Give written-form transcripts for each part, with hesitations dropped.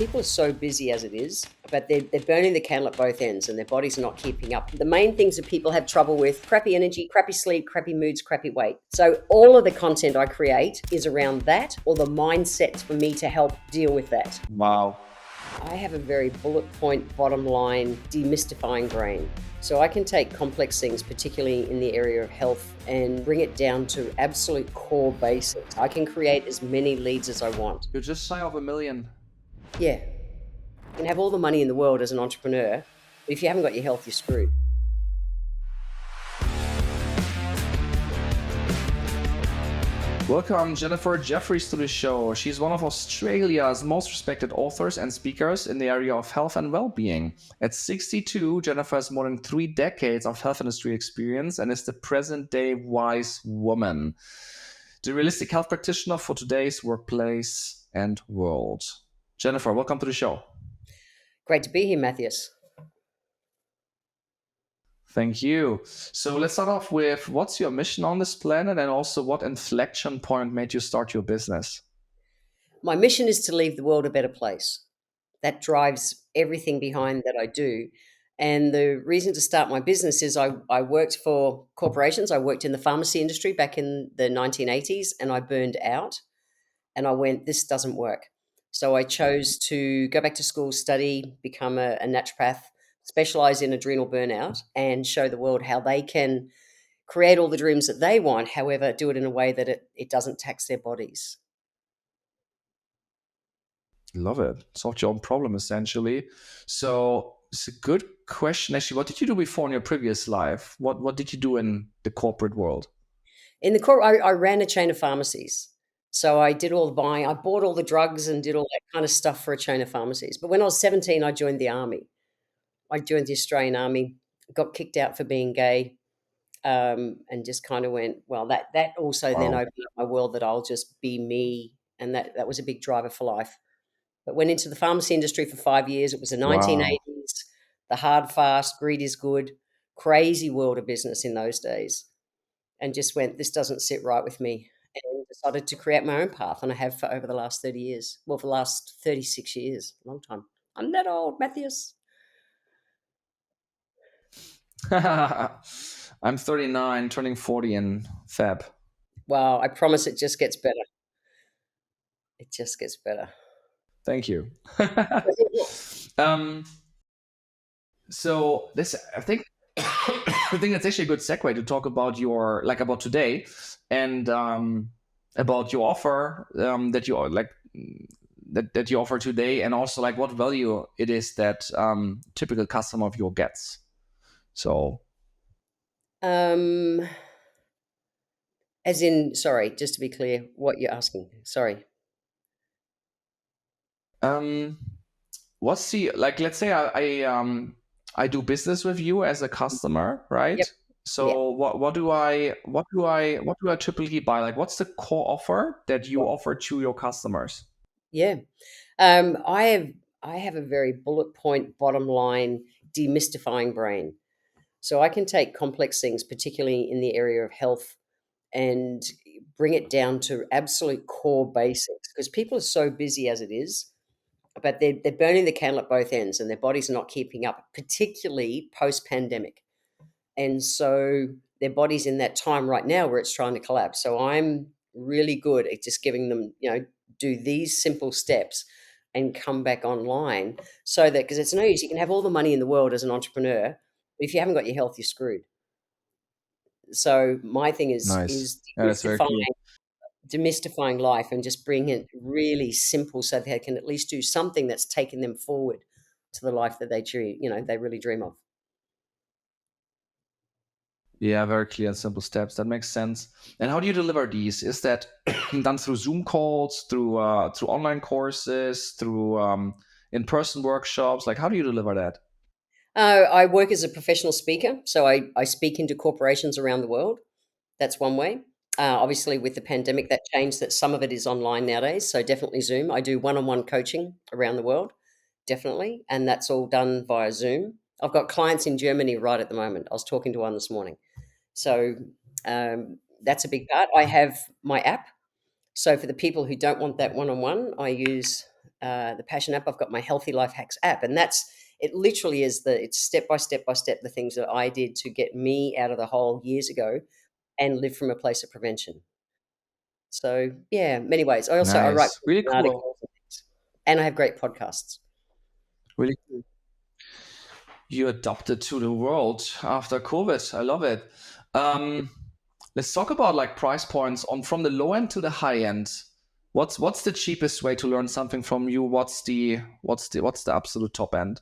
people are so busy as it is, but they're burning the candle at both ends and their bodies are not keeping up. The main things that people have trouble with: crappy energy, crappy sleep, crappy moods, crappy weight. So all of the content I create is around that, or the mindset for me to help deal with that. Wow. I have a very bullet point, bottom line, demystifying brain. So I can take complex things, particularly in the area of health, and bring it down to absolute core basics. I can create as many leads as I want. You're just shy of 1 million. Yeah. You can have all the money in the world as an entrepreneur, but if you haven't got your health, you're screwed. Welcome Jennifer Jefferies to the show. She's one of Australia's most respected authors and speakers in the area of health and well-being. At 62, Jennifer has more than 3 decades of health industry experience and is the present-day wise woman, the realistic health practitioner for today's workplace and world. Jennifer, welcome to the show. Great to be here, Matthias. Thank you. So let's start off with, what's your mission on this planet, and also what inflection point made you start your business? My mission is to leave the world a better place. That drives everything behind that I do. And the reason to start my business is I worked for corporations. I worked in the pharmacy industry back in the 1980s, and I burned out. And I went, this doesn't work. So I chose to go back to school, study, become a naturopath, specialize in adrenal burnout, and show the world how they can create all the dreams that they want, however, do it in a way that it doesn't tax their bodies. Love it. Solved your own problem, essentially. So it's a good question, actually. What did you do before in your previous life? What did you do in the corporate world? In the core, I ran a chain of pharmacies. So I did all the buying. I bought all the drugs and did all that kind of stuff for a chain of pharmacies. But when I was 17, I joined the army. I joined the Australian Army, got kicked out for being gay, and just kind of went, well, that also then Wow. opened up my world that I'll just be me. And that was a big driver for life. But went into the pharmacy industry for 5 years. It was the Wow. 1980s, the hard, fast, greed is good, crazy world of business in those days. And just went, this doesn't sit right with me. And decided to create my own path. And I have for over the last 30 years. Well, for the last 36 years, long time. I'm that old, Matthias. I'm 39, turning 40 in Feb. Wow, I promise it just gets better. It just gets better. Thank you. um, so this, I think, I think that's actually a good segue to talk about about today, and about your offer that you that you offer today, and also like what value it is that typical customer of yours gets. So, As in, sorry, just to be clear, what you're asking. Sorry. what's the, like? Let's say I do business with you as a customer, right? Yep. So Yeah. what do I typically buy? Like, what's the core offer that you offer to your customers? Yeah. I have a very bullet point, bottom line, demystifying brain. So I can take complex things, particularly in the area of health, and bring it down to absolute core basics, because people are so busy as it is, but they're burning the candle at both ends and their bodies are not keeping up, particularly post-pandemic. And so their body's in that time right now where it's trying to collapse. So I'm really good at just giving them, do these simple steps and come back online, so that, because it's no use, you can have all the money in the world as an entrepreneur, but if you haven't got your health, you're screwed. So my thing is Nice. is Yeah, that's very cool. demystifying life and just bring it really simple so they can at least do something that's taking them forward to the life that they really dream of. Yeah, very clear and simple steps. That makes sense. And how do you deliver these? Is that done through Zoom calls, through online courses, through in-person workshops? Like, how do you deliver that? I work as a professional speaker, so I speak into corporations around the world. That's one way. Obviously, with the pandemic, that changed, that some of it is online nowadays, so definitely Zoom. I do one-on-one coaching around the world, definitely, and that's all done via Zoom. I've got clients in Germany right at the moment. I was talking to one this morning. So that's a big part. I have my app. So for the people who don't want that one-on-one, I use the Passion app. I've got my Healthy Life Hacks app, and that's it. Literally is the it's step by step by step the things that I did to get me out of the hole years ago and live from a place of prevention. So yeah, many ways. I write Nice. Really cool. articles and things, and I have great podcasts. Really, you adapted to the world after COVID. I love it. Um, let's talk about like price points on from the low end to the high end. What's the cheapest way to learn something from you? What's the absolute top end?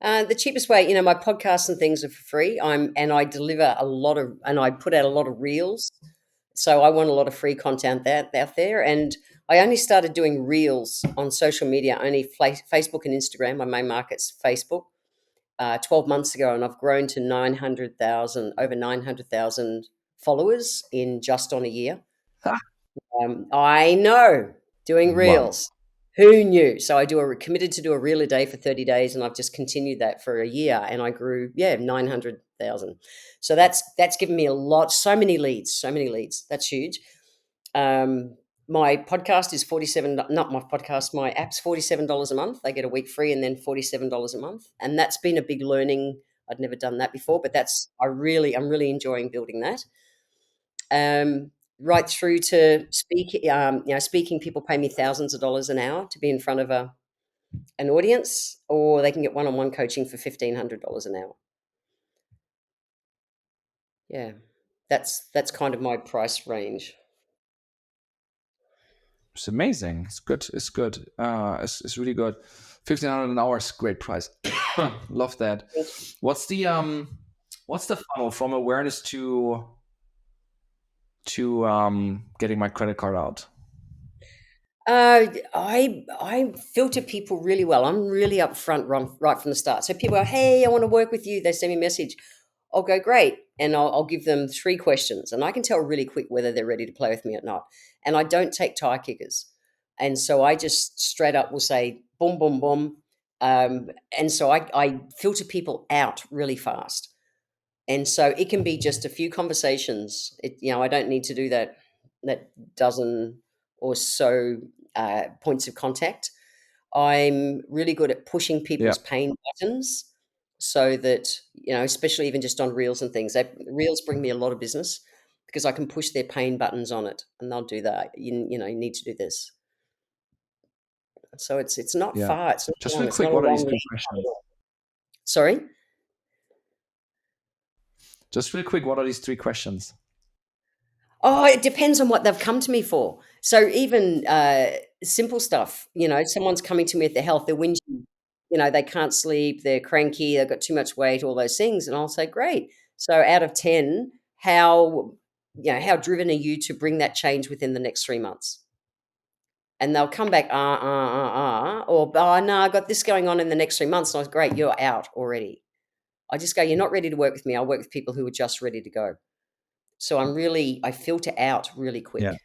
The cheapest way, my podcasts and things are for free. I deliver a lot of, and I put out a lot of reels. So I want a lot of free content out there. And I only started doing reels on social media, only Facebook and Instagram. My main market's Facebook. 12 months ago, and I've grown to 900,000, over 900,000 followers in just on a year. Ha! I know, doing Wow. reels. Who knew? So I committed to do a reel a day for 30 days, and I've just continued that for a year, and I grew, 900,000. So that's given me a lot, so many leads, so many leads. That's huge. My podcast is 47, not my podcast, my app's $47 a month. They get a week free and then $47 a month. And that's been a big learning. I'd never done that before, but I'm really enjoying building that. Um, right through to speaking, people pay me thousands of dollars an hour to be in front of an audience, or they can get one-on-one coaching for $1,500 an hour. Yeah. That's kind of my price range. It's amazing. It's good. It's good. It's really good. 1,500 an hour is a great price. Love that. What's the what's the funnel from awareness to getting my credit card out? I filter people really well. I'm really upfront right from the start. So people are, hey, I want to work with you. They send me a message. I'll go, great. And I'll give them 3 questions. And I can tell really quick whether they're ready to play with me or not. And I don't take tire kickers. And so I just straight up will say, boom, boom, boom. And so I filter people out really fast. And so it can be just a few conversations. I don't need to do that dozen or so points of contact. I'm really good at pushing Yeah. people's pain buttons so that, especially even just on reels and things. Reels bring me a lot of business because I can push their pain buttons on it and they'll do that. You need to do this. So it's not Yeah. far. It's not Just long. real It's quick, not a what are these long three lead time at questions? all. Sorry. Just real quick, what are these 3 questions? Oh, it depends on what they've come to me for. So even simple stuff, someone's coming to me with their health, they're whinging, they can't sleep, they're cranky, they've got too much weight, all those things, and I'll say, great. So out of 10, how driven are you to bring that change within the next 3 months? And they'll come back, or oh no, I got this going on in the next 3 months. And I was great, you're out already. I just go, you're not ready to work with me. I'll work with people who are just ready to go. So I filter out really Yeah. quick.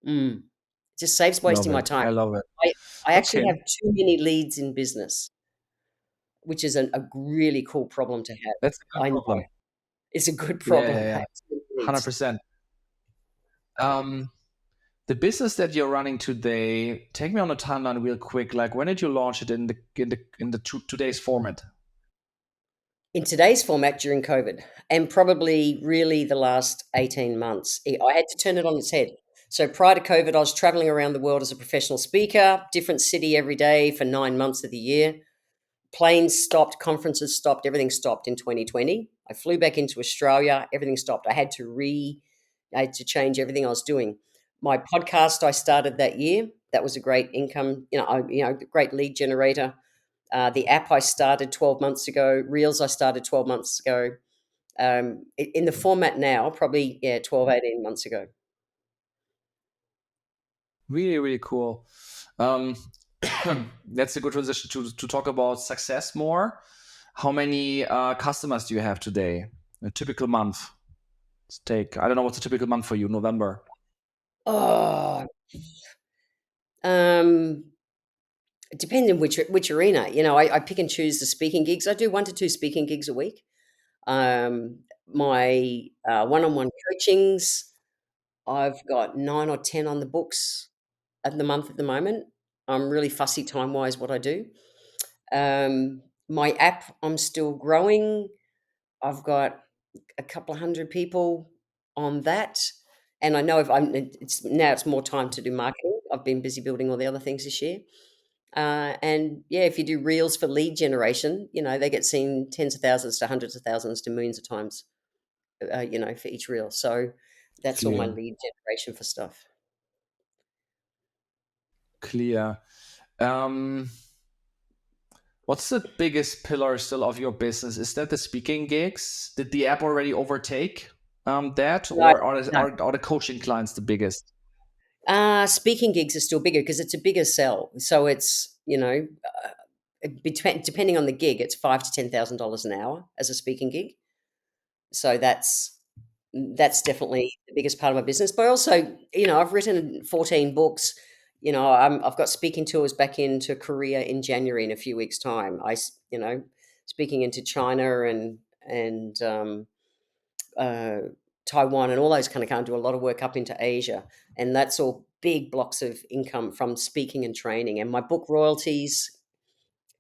Mm. Just saves Love wasting my it. time. I love it. I I actually Okay. have too many leads in business, which is a really cool problem to have. That's a good I know. problem. It's a good Yeah, problem, yeah, yeah. having too many leads. 100%. Um, the business that you're running today, take me on a timeline real quick. Like, when did you launch it in the today's format? In today's format during COVID, and probably really the last 18 months, I had to turn it on its head. So prior to COVID, I was traveling around the world as a professional speaker, different city every day for 9 months of the year. Planes stopped, conferences stopped, everything stopped in 2020. I flew back into Australia, everything stopped. I had to change everything I was doing. My podcast I started that year. That was a great income, great lead generator. The app I started 12 months ago. Reels I started 12 months ago. In the format now, probably 12, 18 months ago. Really, really cool. Um, that's a good transition to talk about success more. How many customers do you have today? A typical month. Let's take, I don't know what's a typical month for you, November. Oh, um, it depends on which arena. I pick and choose the speaking gigs. I do 1 to 2 speaking gigs a week. My one-on-one coachings, I've got 9 or 10 on the books at the moment. I'm really fussy time wise what I do. My app, I'm still growing. I've got a couple of hundred people on that. And I know if I'm, it's now it's more time to do marketing. I've been busy building all the other things this year. And yeah, if you do reels for lead generation, they get seen tens of thousands to hundreds of thousands to millions of times, for each reel. So that's all my Clear. lead generation for stuff. Clear. Um, what's the biggest pillar still of your business? Is that the speaking gigs? Did the app already overtake that, No, or no. are the coaching clients the biggest? Speaking gigs are still bigger because it's a bigger sell. So it's, depending on the gig, it's $5,000 to $10,000 an hour as a speaking gig. So that's definitely the biggest part of my business. But also, I've written 14 books. I've got speaking tours back into Korea in January in a few weeks' time. Speaking into China and uh, Taiwan and all those kind of can't do a lot of work up into Asia, and that's all big blocks of income from speaking and training. And my book royalties,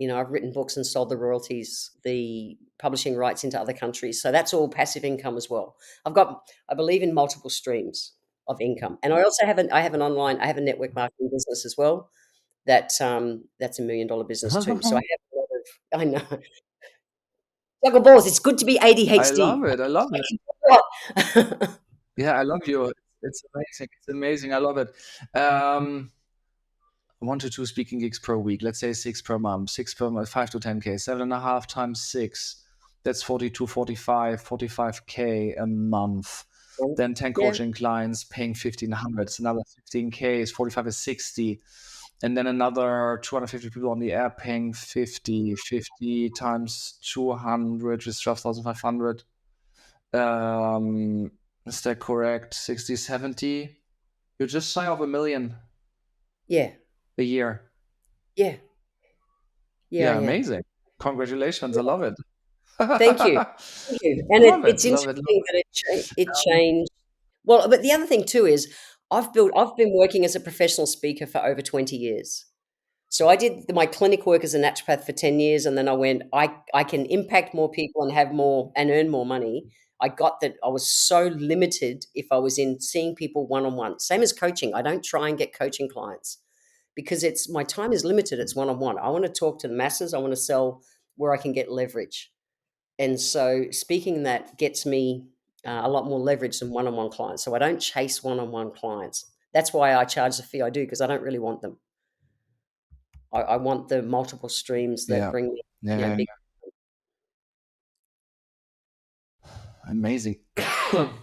I've written books and sold the royalties, the publishing rights into other countries. So that's all passive income as well. I believe in multiple streams of income. And I also I have a network marketing business as well. That's $1 million business too. So I have a lot of, I know, juggle balls. It's good to be I love ADHD. it. I love it. Yeah, I love you. It's amazing. It's amazing. I love it. Um, 1 to 2 speaking gigs per week. Let's say six per month. Six per month. 5 to 10K. 7.5 times six. That's 42, 45K a month. Then 10 Yeah, coaching clients paying 1,500. It's another 15K is 45 is 60. And then another 250 people on the app paying 50. 50 times 200 is 12,500. Is that correct? 60, 70. You're just shy of 1 million yeah, a year. yeah, yeah, Yeah, yeah. amazing. Congratulations. I love it. Thank you. Thank you. And Love it. it's Love it. interesting that it changed. Well, but the other thing too is I've been working as a professional speaker for over 20 years. So I did my clinic work as a naturopath for 10 years, and then I went, I can impact more people and have more and earn more money. I got that I was so limited if I was in seeing people one on one. Same as coaching. I don't try and get coaching clients because it's my time is limited. It's one on one. I want to talk to the masses. I want to sell where I can get leverage. And so speaking that gets me a lot more leverage than one on one clients. So I don't chase one on one clients. That's why I charge the fee I do because I don't really want them. I want the multiple streams that Yeah. bring me, Yeah. big. Amazing.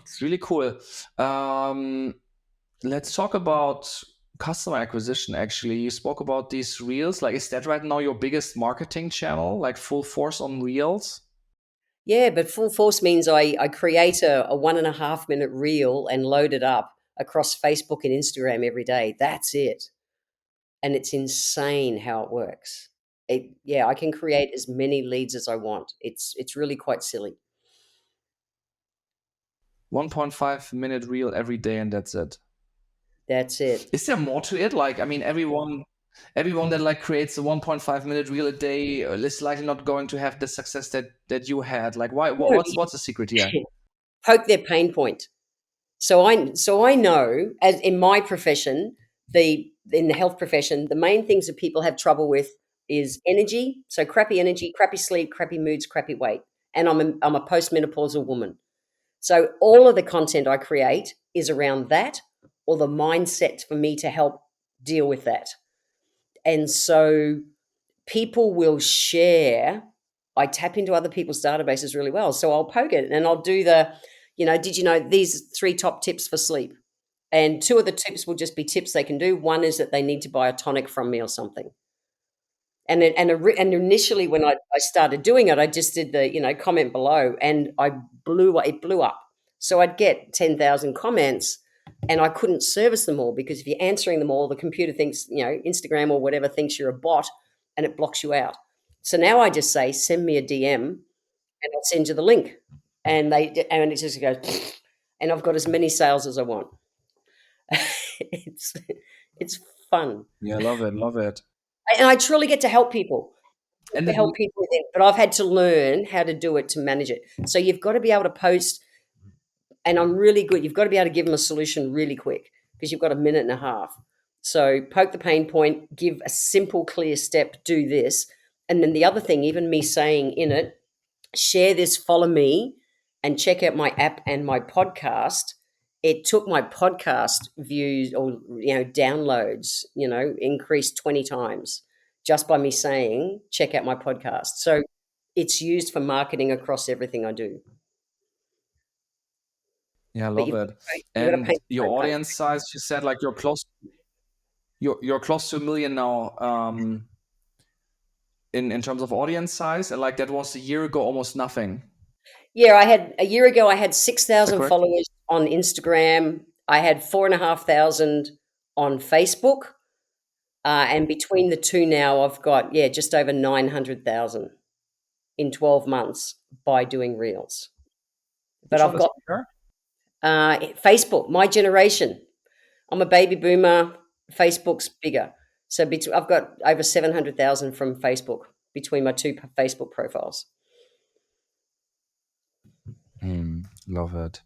It's really cool. Um, let's talk about customer acquisition. Actually, you spoke about these reels. Like, is that right now your biggest marketing channel? Like, full force on reels? Yeah, but full force means I create a 1.5 minute reel and load it up across Facebook and Instagram every day. That's it. And it's insane how it works. Yeah, I can create as many leads as I want. It's really quite silly. 1.5 minute reel every day, and that's it. That's it. Is there more to it? Like, I mean, everyone that like creates a 1.5 minute reel a day is likely not going to have the success that you had. Like, why? No, What's the secret here? poke their pain point. So I know, as in my profession, the in the health profession, the main things that people have trouble with is energy. So crappy energy, crappy sleep, crappy moods, crappy weight. And I'm a postmenopausal woman. So all of the content I create is around that or the mindset for me to help deal with that. And so people will share. I tap into other people's databases really well. So I'll poke it and I'll do did you know these three top tips for sleep? And two of the tips will just be tips they can do. One is that they need to buy a tonic from me or something. And initially when I started doing it, I just did the comment below, and it blew up. So I'd get 10,000 comments, and I couldn't service them all because if you're answering them all, the computer thinks Instagram or whatever thinks you're a bot, and it blocks you out. So now I just say send me a DM, and I'll send you the link, and it just goes, and I've got as many sales as I want. it's it's fun. Yeah, love it, love it. And I truly get to help people. And To help people with it, but I've had to learn how to do it to manage it. So you've got to be able to post, and I'm really good. You've got to be able to give them a solution really quick because you've got a minute and a half. So poke the pain point, give a simple, clear step, do this. And then the other thing, even me saying in it, share this, follow me, and check out my app and my podcast. It took my podcast views or downloads, increased 20 times just by me saying, check out my podcast. So it's used for marketing across everything I do. yeah, I But love it. you've got to And paint the your right audience size, you said like you're close to a million now, in terms of audience size, and like that was a year ago almost nothing. Yeah, I had a year ago. I had six Is that thousand correct? followers on Instagram. I had 4,500 on Facebook, and between the two now, I've got just over 900,000 in 12 months by doing reels. But Which one I've is got bigger? Facebook. My generation. I'm a baby boomer. Facebook's bigger. So I've got over 700,000 from Facebook between my two Facebook profiles. Love it.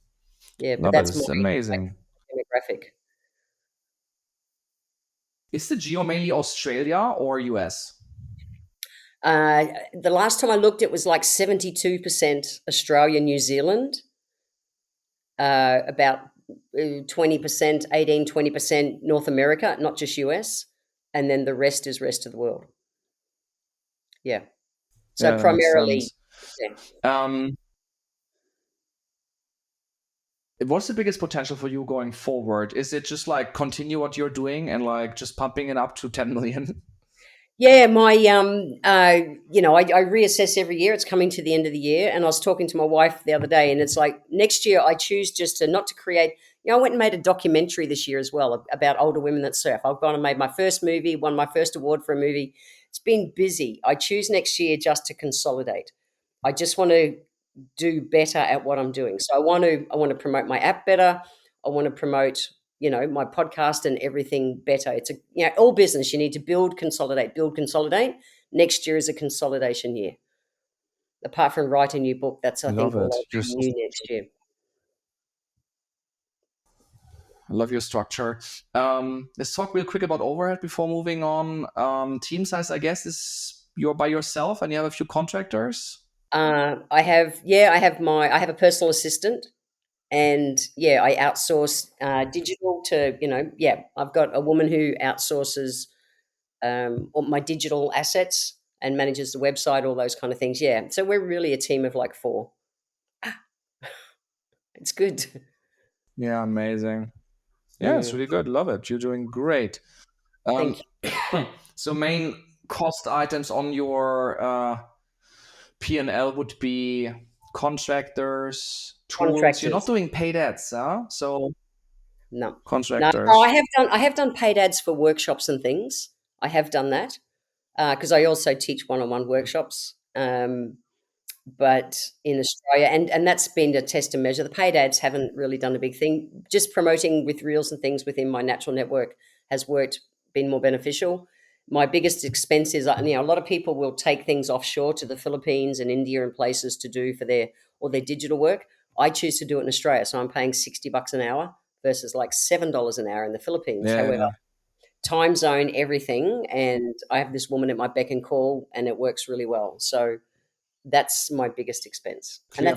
Yeah, but Love it. that's my It's amazing. demographic. Is the geo mainly Australia or US? The last time I looked, it was like 72% Australia, New Zealand, about 20%, 18, 20% North America, not just US. And then the rest is rest of the world. Yeah. So Yeah, that makes primarily, sense. yeah. Um, what's the biggest potential for you going forward? Is it just like continue what you're doing and like just pumping it up to 10 million? Yeah, my I reassess every year. It's coming to the end of the year, and I was talking to my wife the other day, and it's like next year I choose just to not to create. I went and made a documentary this year as well about older women that surf. I've gone and made my first movie, won my first award for a movie. It's been busy. I choose next year just to consolidate. I just want to do better at what I'm doing. So I want to promote my app better. I want to promote, my podcast and everything better. It's all business. You need to build, consolidate, build, consolidate. Next year is a consolidation year. Apart from write a new book, that's I Love think all it. I'll You're do so new next year. I love your structure. Let's talk real quick about overhead before moving on. Team size, I guess, is you're by yourself and you have a few contractors. I have a personal assistant, and I outsource digital to I've got a woman who outsources all my digital assets and manages the website, all those kind of things. Yeah, so we're really a team of like four. It's good. Yeah, amazing. Yeah, it's Yeah, really good. Love it. You're doing great. thank Um, you. so main cost items on your P&L would be contractors, tools. You're not Contractors. doing paid ads, huh? So No, no. Oh, I contractors. have done. I have done paid ads for workshops and things. I have done that because I also teach one-on-one workshops. But in Australia, and that's been a test and measure. The paid ads haven't really done a big thing. Just promoting with reels and things within my natural network has worked, been more beneficial. My biggest expense is, a lot of people will take things offshore to the Philippines and India and places to do for their digital work. I choose to do it in Australia, so I'm paying $60 an hour versus like $7 an hour in the Philippines. Yeah, However, yeah. time zone, everything, and I have this woman at my beck and call, and it works really well. So that's my biggest expense, and Clear.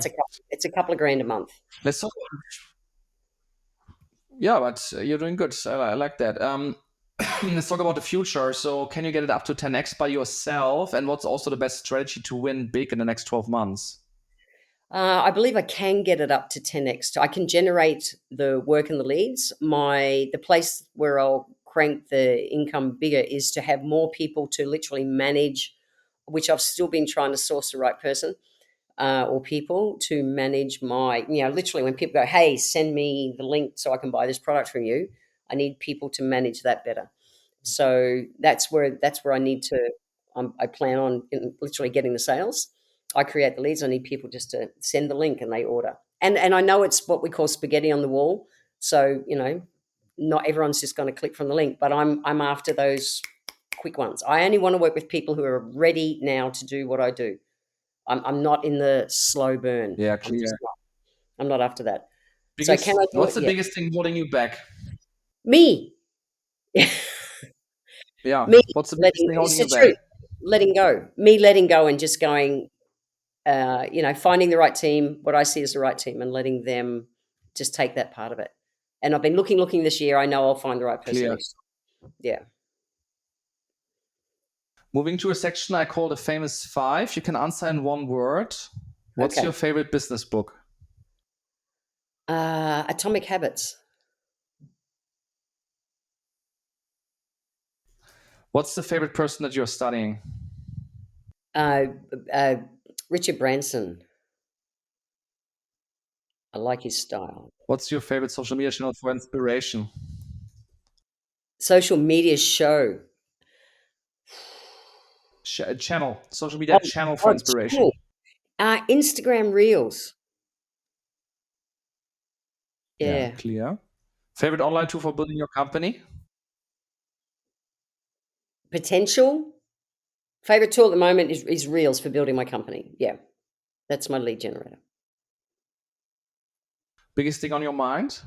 it's a couple of grand a month. Let's talk. Yeah, but you're doing good. I like that. Let's talk about the future. So, can you get it up to 10x by yourself? And what's also the best strategy to win big in the next 12 months? I believe I can get it up to 10x. I can generate the work and the leads. The place where I'll crank the income bigger is to have more people to literally manage, which I've still been trying to source the right person or people to manage my, literally when people go, hey, send me the link so I can buy this product from you. I need people to manage that better. So that's where I need to. I plan on literally getting the sales. I create the leads. I need people just to send the link and they order. And I know it's what we call spaghetti on the wall. So not everyone's just going to click from the link, but I'm after those quick ones. I only want to work with people who are ready now to do what I do. I'm not in the slow burn. Yeah, I'm just clear. not. I'm not after that. So can I do What's it? the Yeah. biggest thing holding you back? Me. Yeah. Me What's the biggest letting thing it's holding the you back? truth. Letting go. Me letting go and just going, finding the right team, what I see as the right team, and letting them just take that part of it. And I've been looking this year. I know I'll find the right person Clear. next time. Yeah. Moving to a section I call the famous five. You can answer in one word. What's your Okay. favorite business book? Atomic Habits. What's the favorite person that you're studying? Uh, uh, Richard Branson. I like his style. What's your favorite social media channel for inspiration? Social media show. Social media Oh, channel for oh, inspiration. channel. Instagram Reels. Yeah, Yeah. clear. Favorite online tool for building your company? Potential. Favorite tool at the moment is Reels for building my company. Yeah. That's my lead generator. Biggest thing on your mind?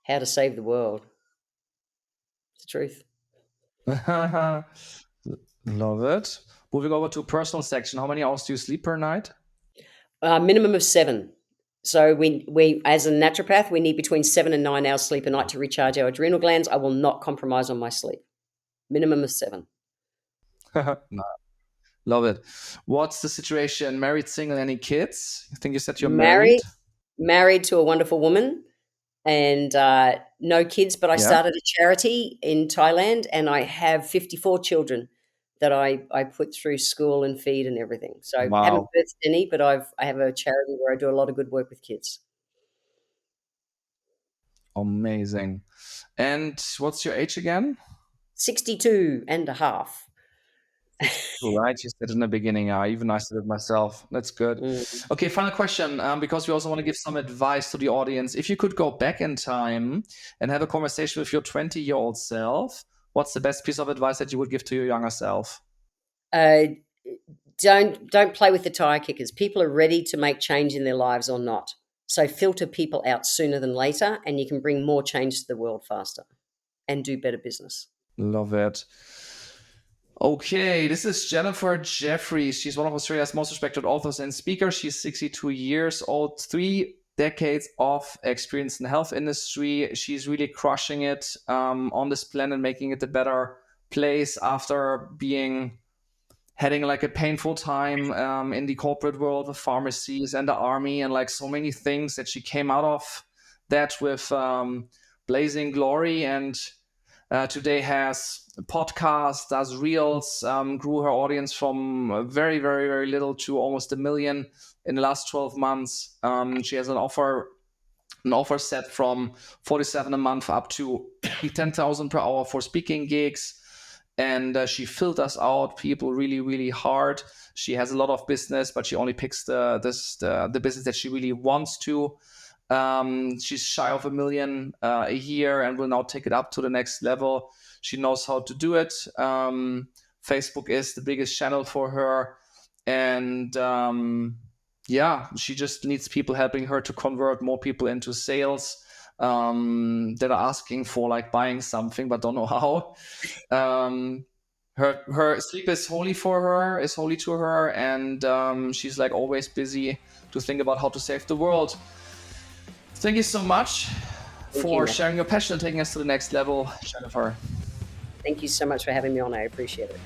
How to save the world. It's the truth. Love it. Moving over to personal section. How many hours do you sleep per night? Minimum of 7. So we as a naturopath, we need between 7 and 9 hours sleep a night to recharge our adrenal glands. I will not compromise on my sleep. Minimum of 7. No, love it. What's the situation? Married, single, any kids? I think you said you're Married, married. married to a wonderful woman, and no kids. But I Yeah. started a charity in Thailand, and I have 54 children that I put through school and feed and everything. So I haven't Wow. birthed any, but I have a charity where I do a lot of good work with kids. Amazing. And what's your age again? 62 and a half. 62, right? You said in the beginning. Even I said it myself. That's good. Mm. Okay, final question. Because we also want to give some advice to the audience. If you could go back in time and have a conversation with your 20-year-old self, what's the best piece of advice that you would give to your younger self? Uh, don't play with the tire kickers. People are ready to make change in their lives or not. So filter people out sooner than later, and you can bring more change to the world faster and do better business. Love it. Okay, this is Jennifer Jefferies. She's one of Australia's most respected authors and speakers. She's 62 years old, 3 decades of experience in the health industry. She's really crushing it on this planet, making it a better place after being having like a painful time in the corporate world with pharmacies and the army and like so many things that she came out of that with blazing glory, and today has a podcast, does reels, grew her audience from very, very, very little to almost 1 million in the last 12 months. She has an offer set from 47 a month up to 10,000 per hour for speaking gigs. And she filters out people really, really hard. She has a lot of business, but she only picks the business that she really wants to. She's shy of 1 million a year and will now take it up to the next level. She knows how to do it. Facebook is the biggest channel for her. And yeah, she just needs people helping her to convert more people into sales that are asking for like buying something but don't know how. Her sleep is holy for her, is holy to her, and she's like always busy to think about how to save the world. Thank you so much Thank you, for Matt. sharing your passion and taking us to the next level, Jennifer. Thank you so much for having me on. I appreciate it.